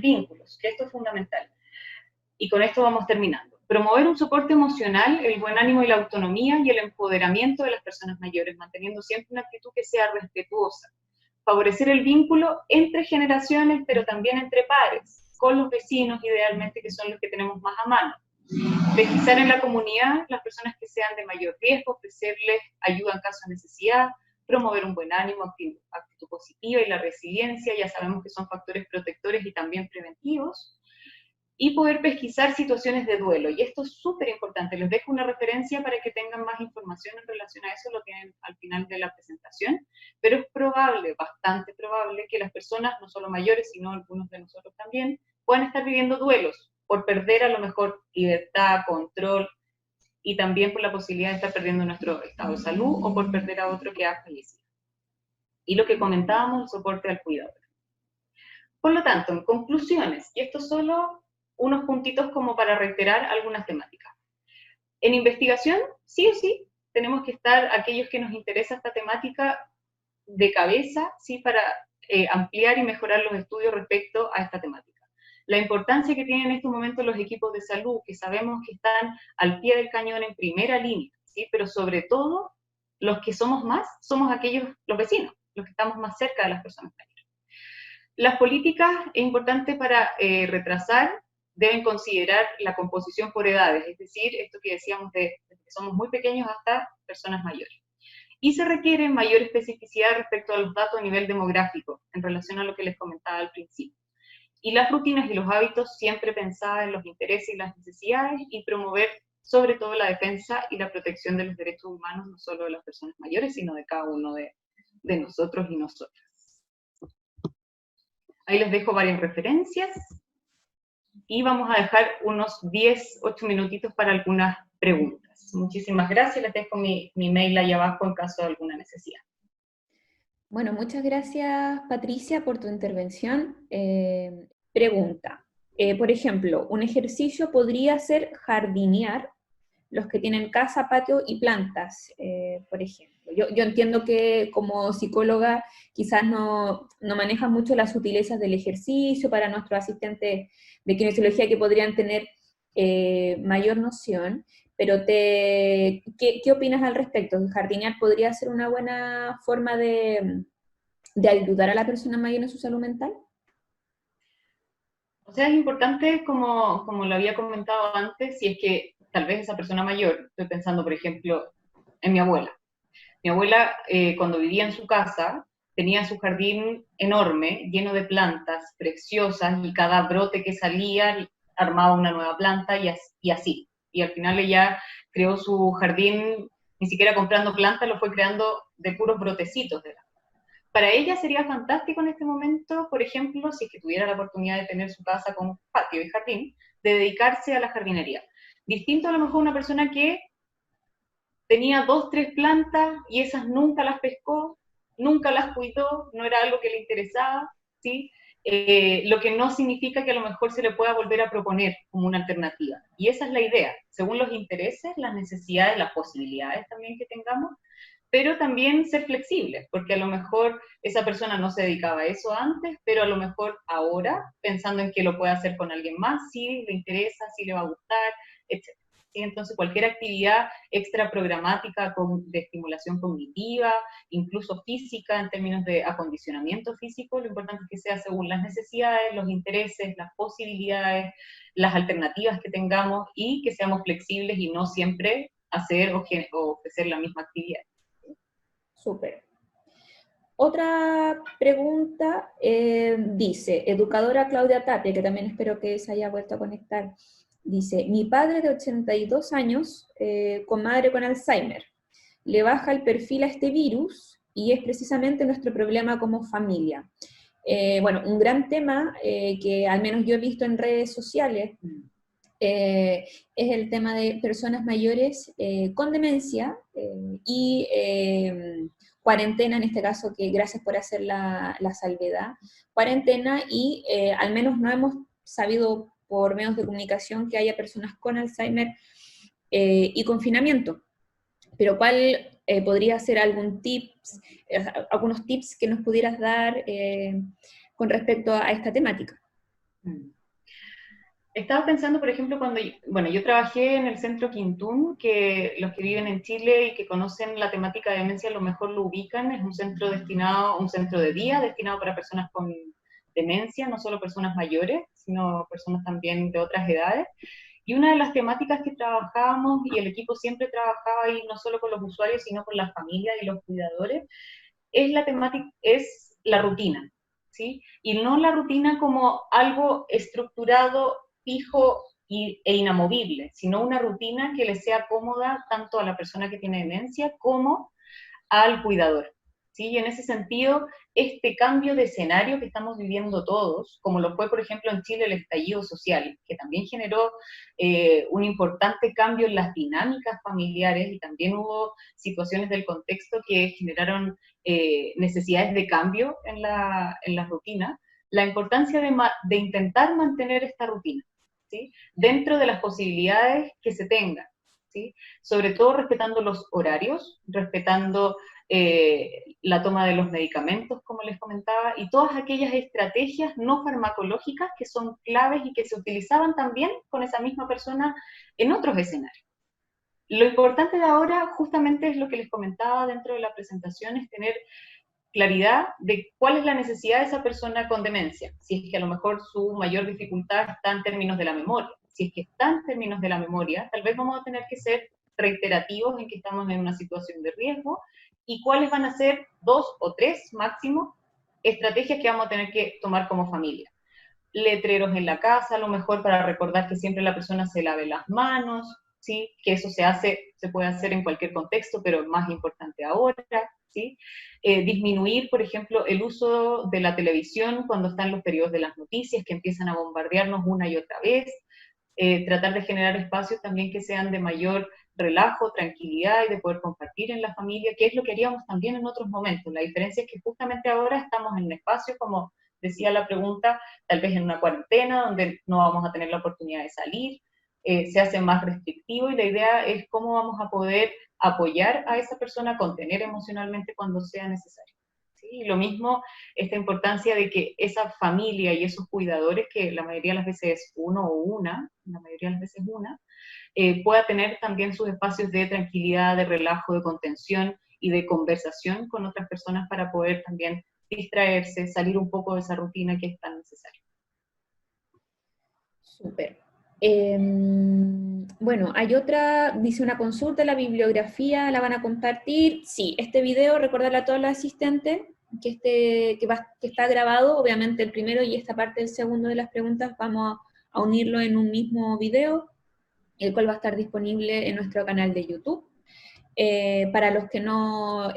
vínculos, que esto es fundamental. Y con esto vamos terminando. Promover un soporte emocional, el buen ánimo y la autonomía y el empoderamiento de las personas mayores, manteniendo siempre una actitud que sea respetuosa. Favorecer el vínculo entre generaciones, pero también entre pares, con los vecinos idealmente, que son los que tenemos más a mano. Pesquisar en la comunidad las personas que sean de mayor riesgo, ofrecerles ayuda en caso de necesidad, promover un buen ánimo, actitud positiva y la resiliencia, ya sabemos que son factores protectores y también preventivos, y poder pesquisar situaciones de duelo. Y esto es súper importante. Les dejo una referencia para que tengan más información en relación a eso, lo tienen al final de la presentación, pero es probable, bastante probable, que las personas, no solo mayores, sino algunos de nosotros también, puedan estar viviendo duelos por perder a lo mejor libertad, control, y también por la posibilidad de estar perdiendo nuestro estado de salud o por perder a otro que ha fallecido. Y lo que comentábamos, el soporte al cuidado. Por lo tanto, en conclusiones, y esto solo unos puntitos como para reiterar algunas temáticas. En investigación, sí o sí, tenemos que estar aquellos que nos interesa esta temática de cabeza, ¿sí? Para ampliar y mejorar los estudios respecto a esta temática. La importancia que tienen en estos momentos los equipos de salud, que sabemos que están al pie del cañón en primera línea, ¿sí? Pero sobre todo, los que somos más, somos aquellos, los vecinos, los que estamos más cerca de las personas mayores. Las políticas, es importante para retrasar, deben considerar la composición por edades, es decir, esto que decíamos de que somos muy pequeños hasta personas mayores. Y se requiere mayor especificidad respecto a los datos a nivel demográfico, en relación a lo que les comentaba al principio. Y las rutinas y los hábitos siempre pensadas en los intereses y las necesidades y promover sobre todo la defensa y la protección de los derechos humanos, no solo de las personas mayores, sino de cada uno de nosotros y nosotras. Ahí les dejo varias referencias y vamos a dejar unos 8 minutitos para algunas preguntas. Muchísimas gracias, les dejo mi mail ahí abajo en caso de alguna necesidad. Bueno, muchas gracias, Patricia, por tu intervención. Pregunta, por ejemplo, un ejercicio podría ser jardinear los que tienen casa, patio y plantas, por ejemplo. Yo entiendo que como psicóloga quizás no manejas mucho las sutilezas del ejercicio para nuestros asistentes de kinesiología que podrían tener mayor noción, pero ¿qué opinas al respecto? ¿Jardinear podría ser una buena forma de ayudar a la persona mayor en su salud mental? O sea, es importante, como lo había comentado antes, si es que tal vez esa persona mayor, estoy pensando, por ejemplo, en mi abuela. Mi abuela, cuando vivía en su casa, tenía su jardín enorme, lleno de plantas preciosas, y cada brote que salía armaba una nueva planta y así. Y al final ella creó su jardín, ni siquiera comprando plantas, lo fue creando de puros brotecitos de la. Para ella sería fantástico en este momento, por ejemplo, si es que tuviera la oportunidad de tener su casa con patio y jardín, de dedicarse a la jardinería. Distinto a lo mejor una persona que tenía 2, 3 plantas y esas nunca las pescó, nunca las cuidó, no era algo que le interesaba, ¿sí? Lo que no significa que a lo mejor se le pueda volver a proponer como una alternativa. Y esa es la idea, según los intereses, las necesidades, las posibilidades también que tengamos, pero también ser flexibles, porque a lo mejor esa persona no se dedicaba a eso antes, pero a lo mejor ahora, pensando en que lo puede hacer con alguien más, sí le interesa, sí le va a gustar, etc. ¿Sí? Entonces, cualquier actividad extra programática de estimulación cognitiva, incluso física, en términos de acondicionamiento físico, lo importante es que sea según las necesidades, los intereses, las posibilidades, las alternativas que tengamos y que seamos flexibles y no siempre hacer o ofrecer la misma actividad. Súper. Otra pregunta dice, educadora Claudia Tapia, que también espero que se haya vuelto a conectar, dice, mi padre de 82 años, con madre con Alzheimer, le baja el perfil a este virus y es precisamente nuestro problema como familia. bueno, un gran tema que al menos yo he visto en redes sociales es el tema de personas mayores con demencia y cuarentena, en este caso, que gracias por hacer la salvedad, cuarentena y al menos no hemos sabido por medios de comunicación que haya personas con Alzheimer y confinamiento. Pero ¿cuál podría ser algunos tips que nos pudieras dar con respecto a esta temática? Estaba pensando, por ejemplo, bueno, yo trabajé en el Centro Quintún, que los que viven en Chile y que conocen la temática de demencia a lo mejor lo ubican, es un centro un centro de día destinado para personas con demencia, no solo personas mayores, sino personas también de otras edades. Y una de las temáticas que trabajábamos, y el equipo siempre trabajaba ahí no solo con los usuarios, sino con las familias y los cuidadores, es la rutina, ¿sí? Y no la rutina como algo estructurado, fijo e inamovible, sino una rutina que le sea cómoda tanto a la persona que tiene demencia como al cuidador. ¿Sí? Y en ese sentido, este cambio de escenario que estamos viviendo todos, como lo fue, por ejemplo, en Chile el estallido social, que también generó un importante cambio en las dinámicas familiares y también hubo situaciones del contexto que generaron necesidades de cambio en la rutina, la importancia de intentar mantener esta rutina, ¿sí? Dentro de las posibilidades que se tengan. ¿Sí? Sobre todo respetando los horarios, respetando la toma de los medicamentos, como les comentaba, y todas aquellas estrategias no farmacológicas que son claves y que se utilizaban también con esa misma persona en otros escenarios. Lo importante de ahora justamente es lo que les comentaba dentro de la presentación, es tener claridad de cuál es la necesidad de esa persona con demencia, si es que a lo mejor su mayor dificultad está en términos de la memoria. Si es que está en términos de la memoria, tal vez vamos a tener que ser reiterativos en que estamos en una situación de riesgo y cuáles van a ser 2 o 3 máximo estrategias que vamos a tener que tomar como familia. Letreros en la casa, a lo mejor para recordar que siempre la persona se lave las manos, ¿sí? Que eso se puede hacer en cualquier contexto, pero es más importante ahora, ¿sí? Disminuir, por ejemplo, el uso de la televisión cuando están los periodos de las noticias que empiezan a bombardearnos una y otra vez, tratar de generar espacios también que sean de mayor relajo, tranquilidad y de poder compartir en la familia, que es lo que haríamos también en otros momentos. La diferencia es que justamente ahora estamos en un espacio, como decía la pregunta, tal vez en una cuarentena donde no vamos a tener la oportunidad de salir, se hace más restrictivo y la idea es cómo vamos a poder apoyar a esa persona, contener emocionalmente cuando sea necesario. ¿Sí? Y lo mismo, esta importancia de que esa familia y esos cuidadores, que la mayoría de las veces es uno o una, la mayoría de las veces una, pueda tener también sus espacios de tranquilidad, de relajo, de contención y de conversación con otras personas para poder también distraerse, salir un poco de esa rutina que es tan necesaria. Súper. Bueno, hay otra, dice una consulta, la bibliografía la van a compartir. Sí, este video, recordarle a todos los asistentes que está grabado, obviamente el primero y esta parte del segundo de las preguntas vamos a unirlo en un mismo video, el cual va a estar disponible en nuestro canal de YouTube. Para los que no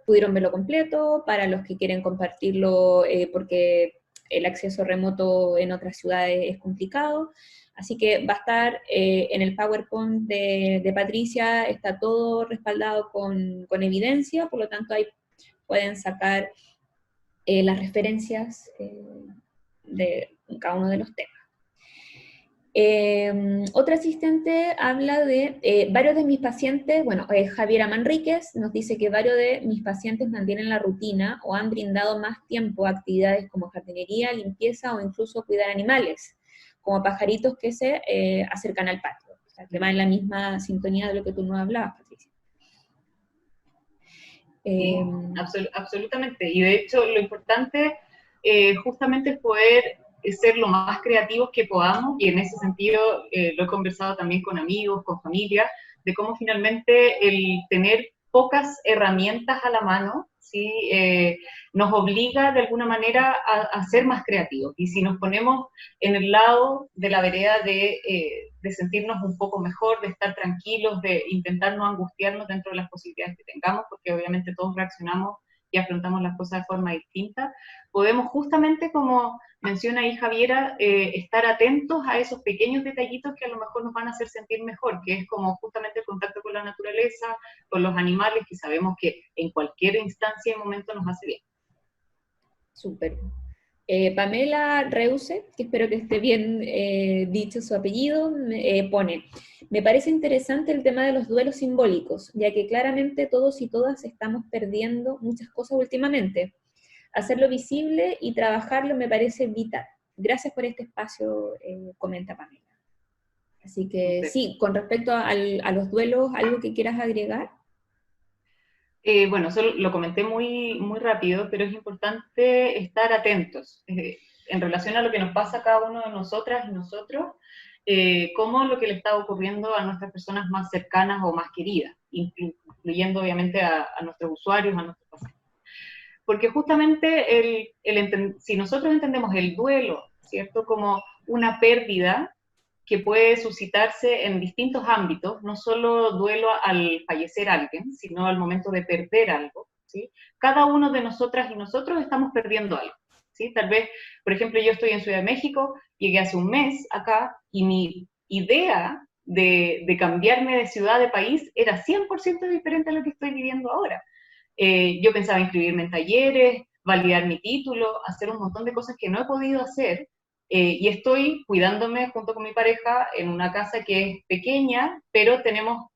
pudieron verlo completo, para los que quieren compartirlo porque el acceso remoto en otras ciudades es complicado. Así que va a estar en el PowerPoint de Patricia, está todo respaldado con evidencia, por lo tanto ahí pueden sacar las referencias de cada uno de los temas. Otra asistente habla de varios de mis pacientes, bueno, Javiera Manríquez nos dice que varios de mis pacientes mantienen la rutina o han brindado más tiempo a actividades como jardinería, limpieza o incluso cuidar animales, como pajaritos que se acercan al patio. O sea, que va en la misma sintonía de lo que tú nos hablabas, Patricia. Sí, absolutamente. Y de hecho, lo importante justamente es poder ser lo más creativos que podamos, y en ese sentido lo he conversado también con amigos, con familia, de cómo finalmente el tener pocas herramientas a la mano, ¿sí? Nos obliga de alguna manera a ser más creativos. Y si nos ponemos en el lado de la vereda de sentirnos un poco mejor, de estar tranquilos, de intentar no angustiarnos dentro de las posibilidades que tengamos, porque obviamente todos reaccionamos y afrontamos las cosas de forma distinta, podemos justamente, como menciona ahí Javiera, estar atentos a esos pequeños detallitos que a lo mejor nos van a hacer sentir mejor, que es como justamente el contacto con la naturaleza, con los animales, que sabemos que en cualquier instancia y momento nos hace bien. Súper. Pamela Reuse, que espero que esté bien dicho su apellido, pone: me parece interesante el tema de los duelos simbólicos, ya que claramente todos y todas estamos perdiendo muchas cosas últimamente. Hacerlo visible y trabajarlo me parece vital. Gracias por este espacio, comenta Pamela. Así que Super. sí, con respecto a los duelos, ¿algo que quieras agregar? Bueno, solo lo comenté muy, muy rápido, pero es importante estar atentos en relación a lo que nos pasa a cada uno de nosotras y nosotros, cómo lo que le está ocurriendo a nuestras personas más cercanas o más queridas, incluyendo obviamente a nuestros usuarios, a nuestros pacientes. Porque justamente si nosotros entendemos el duelo, ¿cierto?, como una pérdida que puede suscitarse en distintos ámbitos, no solo duelo al fallecer alguien, sino al momento de perder algo, ¿sí? Cada uno de nosotras y nosotros estamos perdiendo algo, ¿sí? Tal vez, por ejemplo, yo estoy en Ciudad de México, llegué hace un mes acá, y mi idea de cambiarme de ciudad, de país, era 100% diferente a lo que estoy viviendo ahora. Yo pensaba inscribirme en talleres, validar mi título, hacer un montón de cosas que no he podido hacer, y estoy cuidándome junto con mi pareja en una casa que es pequeña, pero tenemos,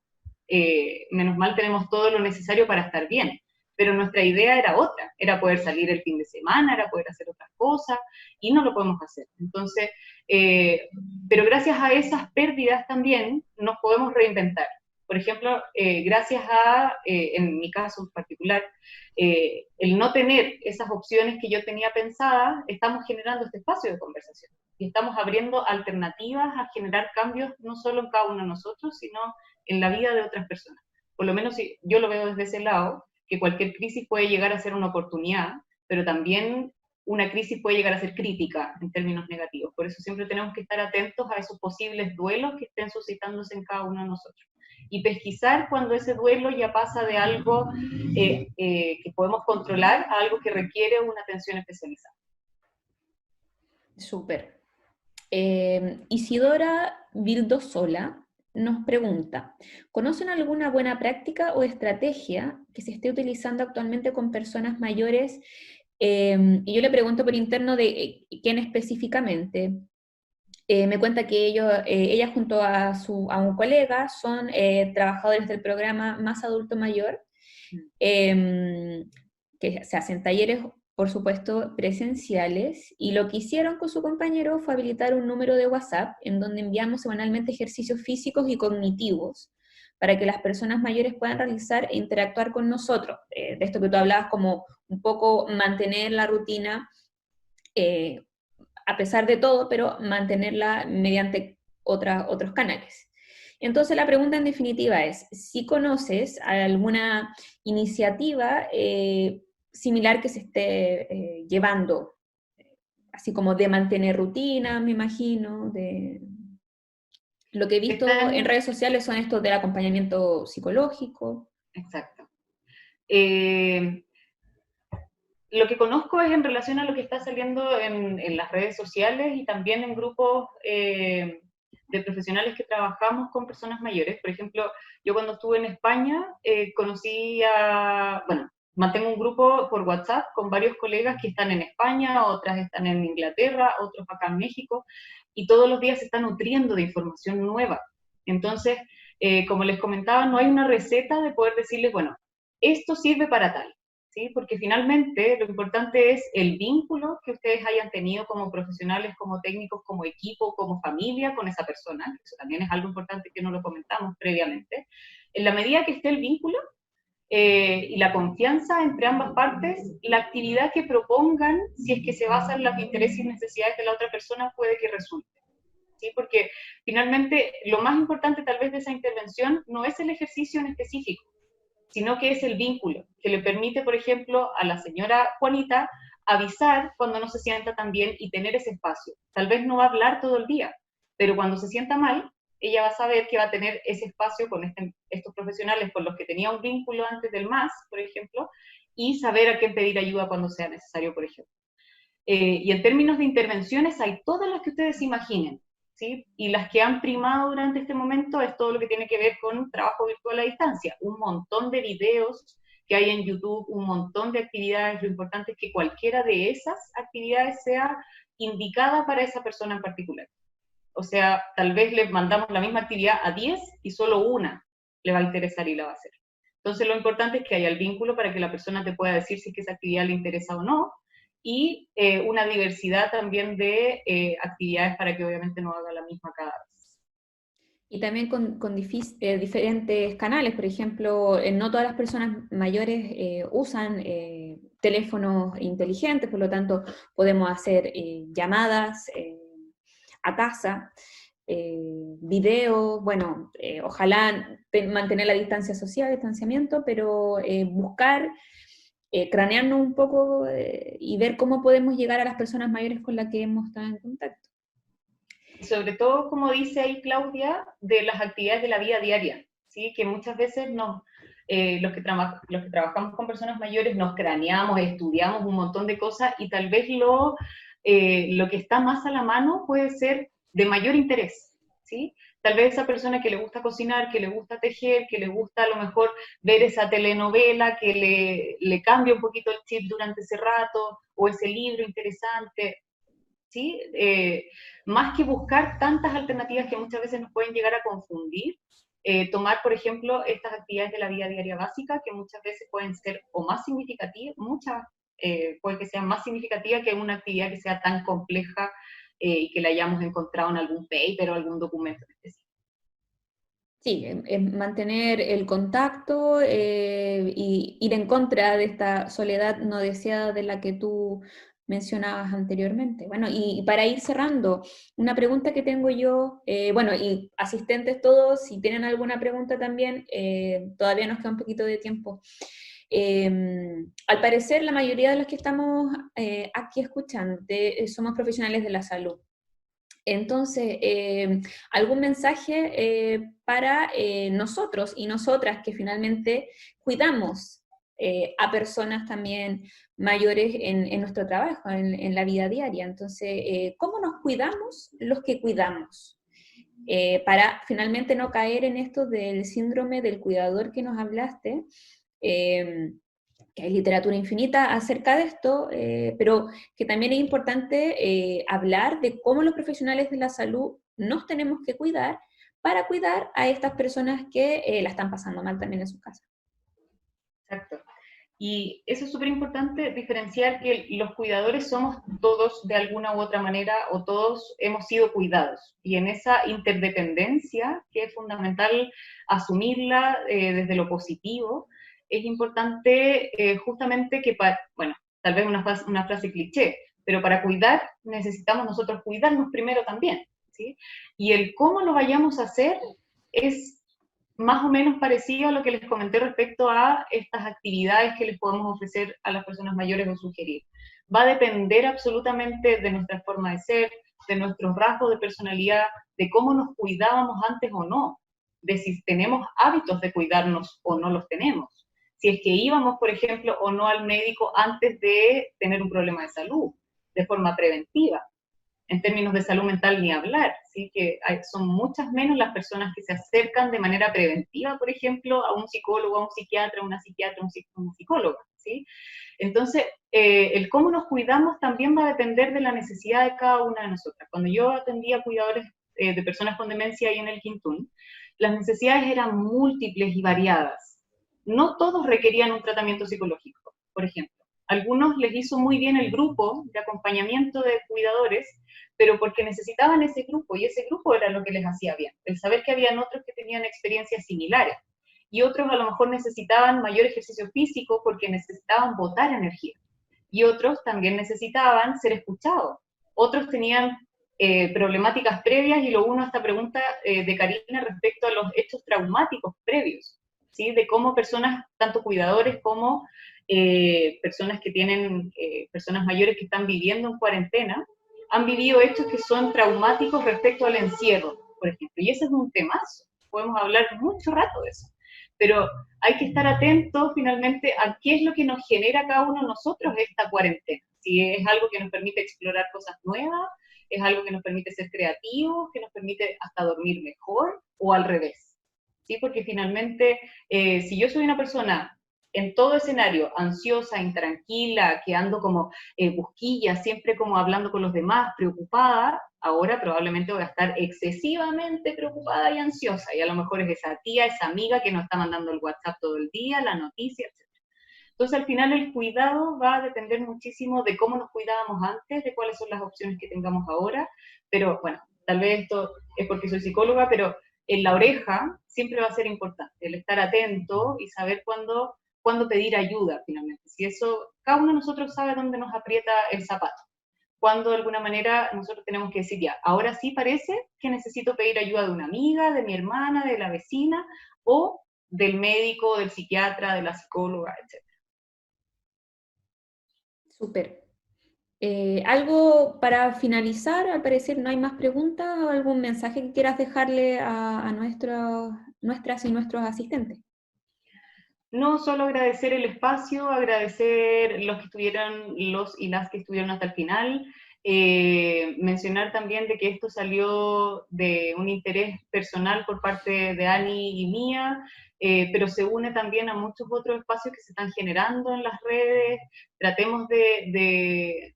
menos mal tenemos todo lo necesario para estar bien. Pero nuestra idea era otra, era poder salir el fin de semana, era poder hacer otras cosas, y no lo podemos hacer. Entonces, pero gracias a esas pérdidas también nos podemos reinventar. Por ejemplo, gracias a, en mi caso en particular, el no tener esas opciones que yo tenía pensadas, estamos generando este espacio de conversación y estamos abriendo alternativas a generar cambios no solo en cada uno de nosotros, sino en la vida de otras personas. Por lo menos yo lo veo desde ese lado, que cualquier crisis puede llegar a ser una oportunidad, pero también una crisis puede llegar a ser crítica en términos negativos. Por eso siempre tenemos que estar atentos a esos posibles duelos que estén suscitándose en cada uno de nosotros. Y pesquisar cuando ese duelo ya pasa de algo que podemos controlar a algo que requiere una atención especializada. Súper. Isidora Vildosola nos pregunta: ¿conocen alguna buena práctica o estrategia que se esté utilizando actualmente con personas mayores? Y yo le pregunto por interno de quién específicamente. Me cuenta que ella junto a un colega son trabajadores del programa Más Adulto Mayor, que se hacen talleres, por supuesto, presenciales, y lo que hicieron con su compañero fue habilitar un número de WhatsApp en donde enviamos semanalmente ejercicios físicos y cognitivos para que las personas mayores puedan realizar e interactuar con nosotros. De esto que tú hablabas, como un poco mantener la rutina, a pesar de todo, pero mantenerla mediante otros canales. Entonces la pregunta en definitiva es, si conoces alguna iniciativa similar que se esté llevando, así como de mantener rutina, me imagino, de... Lo que he visto en redes sociales son estos del acompañamiento psicológico. Exacto. Lo que conozco es en relación a lo que está saliendo en las redes sociales y también en grupos de profesionales que trabajamos con personas mayores. Por ejemplo, yo cuando estuve en España conocí bueno, mantengo un grupo por WhatsApp con varios colegas que están en España, otras están en Inglaterra, otros acá en México, y todos los días se están nutriendo de información nueva. Entonces, como les comentaba, no hay una receta de poder decirles, bueno, esto sirve para tal. ¿Sí? Porque finalmente lo importante es el vínculo que ustedes hayan tenido como profesionales, como técnicos, como equipo, como familia con esa persona. Eso también es algo importante que no lo comentamos previamente. En la medida que esté el vínculo y la confianza entre ambas partes, la actividad que propongan, si es que se basa en los intereses y necesidades de la otra persona, puede que resulte. ¿Sí? Porque finalmente lo más importante tal vez de esa intervención no es el ejercicio en específico, sino que es el vínculo, que le permite, por ejemplo, a la señora Juanita avisar cuando no se sienta tan bien y tener ese espacio. Tal vez no va a hablar todo el día, pero cuando se sienta mal, ella va a saber que va a tener ese espacio con estos profesionales con los que tenía un vínculo antes del MAS, por ejemplo, y saber a quién pedir ayuda cuando sea necesario, por ejemplo. Y en términos de intervenciones hay todas las que ustedes imaginen, ¿sí? Y las que han primado durante este momento es todo lo que tiene que ver con trabajo virtual a distancia, un montón de videos que hay en YouTube, un montón de actividades. Lo importante es que cualquiera de esas actividades sea indicada para esa persona en particular. O sea, tal vez le mandamos la misma actividad a 10 y solo una le va a interesar y la va a hacer. Entonces lo importante es que haya el vínculo para que la persona te pueda decir si es que esa actividad le interesa o no, y una diversidad también de actividades para que obviamente no haga la misma cada vez. Y también con diferentes canales, por ejemplo, no todas las personas mayores usan teléfonos inteligentes, por lo tanto podemos hacer llamadas a casa, videos, bueno, ojalá mantener la distancia social, distanciamiento, pero buscar, cranearnos un poco y ver cómo podemos llegar a las personas mayores con las que hemos estado en contacto. Y sobre todo, como dice ahí Claudia, de las actividades de la vida diaria, ¿sí? Que muchas veces los que trabajamos con personas mayores nos craneamos, estudiamos un montón de cosas y tal vez lo que está más a la mano puede ser de mayor interés, ¿sí? Tal vez esa persona que le gusta cocinar, que le gusta tejer, que le gusta a lo mejor ver esa telenovela, que le cambia un poquito el chip durante ese rato, o ese libro interesante, ¿sí? Más que buscar tantas alternativas que muchas veces nos pueden llegar a confundir, tomar, por ejemplo, estas actividades de la vida diaria básica, que muchas veces pueden ser o más significativas, puede que sean más significativas que una actividad que sea tan compleja y que la hayamos encontrado en algún paper o algún documento específico. Sí, mantener el contacto y ir en contra de esta soledad no deseada de la que tú mencionabas anteriormente. Bueno, y para ir cerrando, una pregunta que tengo yo, bueno, y asistentes todos, si tienen alguna pregunta también, todavía nos queda un poquito de tiempo. Al parecer, la mayoría de los que estamos aquí escuchando somos profesionales de la salud. Entonces, algún mensaje para nosotros y nosotras que finalmente cuidamos a personas también mayores en nuestro trabajo, en la vida diaria. Entonces, ¿cómo nos cuidamos los que cuidamos? Para finalmente no caer en esto del síndrome del cuidador que nos hablaste, que hay literatura infinita acerca de esto, pero que también es importante hablar de cómo los profesionales de la salud nos tenemos que cuidar para cuidar a estas personas que la están pasando mal también en su casa. Exacto. Y eso es súper importante, diferenciar que los cuidadores somos todos de alguna u otra manera, o todos hemos sido cuidados. Y en esa interdependencia, que es fundamental asumirla desde lo positivo, es importante justamente bueno, tal vez una frase cliché, pero para cuidar necesitamos nosotros cuidarnos primero también, ¿sí? Y el cómo lo vayamos a hacer es más o menos parecido a lo que les comenté respecto a estas actividades que les podemos ofrecer a las personas mayores o sugerir. Va a depender absolutamente de nuestra forma de ser, de nuestros rasgos de personalidad, de cómo nos cuidábamos antes o no, de si tenemos hábitos de cuidarnos o no los tenemos, si es que íbamos, por ejemplo, o no al médico antes de tener un problema de salud, de forma preventiva. En términos de salud mental ni hablar, ¿sí? Que son muchas menos las personas que se acercan de manera preventiva, por ejemplo, a un psicólogo, a un psiquiatra, una psiquiatra, una psicóloga, ¿sí? Entonces, el cómo nos cuidamos también va a depender de la necesidad de cada una de nosotras. Cuando yo atendía cuidadores de personas con demencia ahí en el Quintún, las necesidades eran múltiples y variadas. No todos requerían un tratamiento psicológico, por ejemplo. Algunos les hizo muy bien el grupo de acompañamiento de cuidadores, pero porque necesitaban ese grupo, y ese grupo era lo que les hacía bien, el saber que habían otros que tenían experiencias similares, y otros a lo mejor necesitaban mayor ejercicio físico porque necesitaban botar energía, y otros también necesitaban ser escuchados, otros tenían problemáticas previas, y lo uno a esta pregunta de Karina respecto a los hechos traumáticos previos, ¿sí? De cómo personas, tanto cuidadores como personas que tienen, personas mayores que están viviendo en cuarentena, han vivido hechos que son traumáticos respecto al encierro, por ejemplo. Y ese es un temazo. Podemos hablar mucho rato de eso. pero hay que estar atentos finalmente a qué es lo que nos genera cada uno de nosotros esta cuarentena. Si es algo que nos permite explorar cosas nuevas, es algo que nos permite ser creativos, que nos permite hasta dormir mejor, o al revés. ¿Sí? Porque finalmente, si yo soy una persona en todo escenario ansiosa, intranquila, que ando como busquilla, siempre como hablando con los demás, preocupada, ahora probablemente voy a estar excesivamente preocupada y ansiosa, y a lo mejor es esa tía, esa amiga que nos está mandando el WhatsApp todo el día, la noticia, etc. Entonces, al final, el cuidado va a depender muchísimo de cómo nos cuidábamos antes, de cuáles son las opciones que tengamos ahora, pero bueno, tal vez esto es porque soy psicóloga, pero en la oreja siempre va a ser importante, el estar atento y saber cuándo pedir ayuda, finalmente. Si eso, cada uno de nosotros sabe dónde nos aprieta el zapato, cuando de alguna manera nosotros tenemos que decir, ya, ahora sí parece que necesito pedir ayuda de una amiga, de mi hermana, de la vecina, o del médico, del psiquiatra, de la psicóloga, etc. Súper. ¿Algo para finalizar? Al parecer no hay más preguntas o algún mensaje que quieras dejarle a nuestras y nuestros asistentes. No solo agradecer el espacio, agradecer los y las que estuvieron hasta el final, mencionar también de que esto salió de un interés personal por parte de Ani y mía, pero se une también a muchos otros espacios que se están generando en las redes. Tratemos de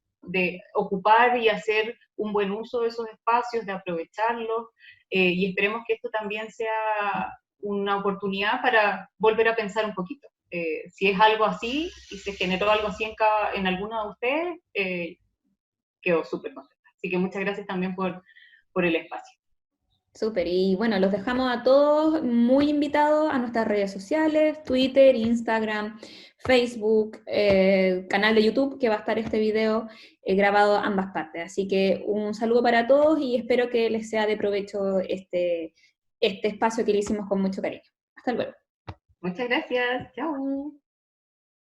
ocupar y hacer un buen uso de esos espacios, de aprovecharlos, y esperemos que esto también sea una oportunidad para volver a pensar un poquito. Si es algo así y se generó algo así en alguno de ustedes, quedó súper contenta. Así que muchas gracias también por el espacio. Súper, y bueno, los dejamos a todos muy invitados a nuestras redes sociales, Twitter, Instagram, Facebook, canal de YouTube, que va a estar este video grabado ambas partes. Así que un saludo para todos y espero que les sea de provecho este espacio que le hicimos con mucho cariño. Hasta luego. Muchas gracias. Chao.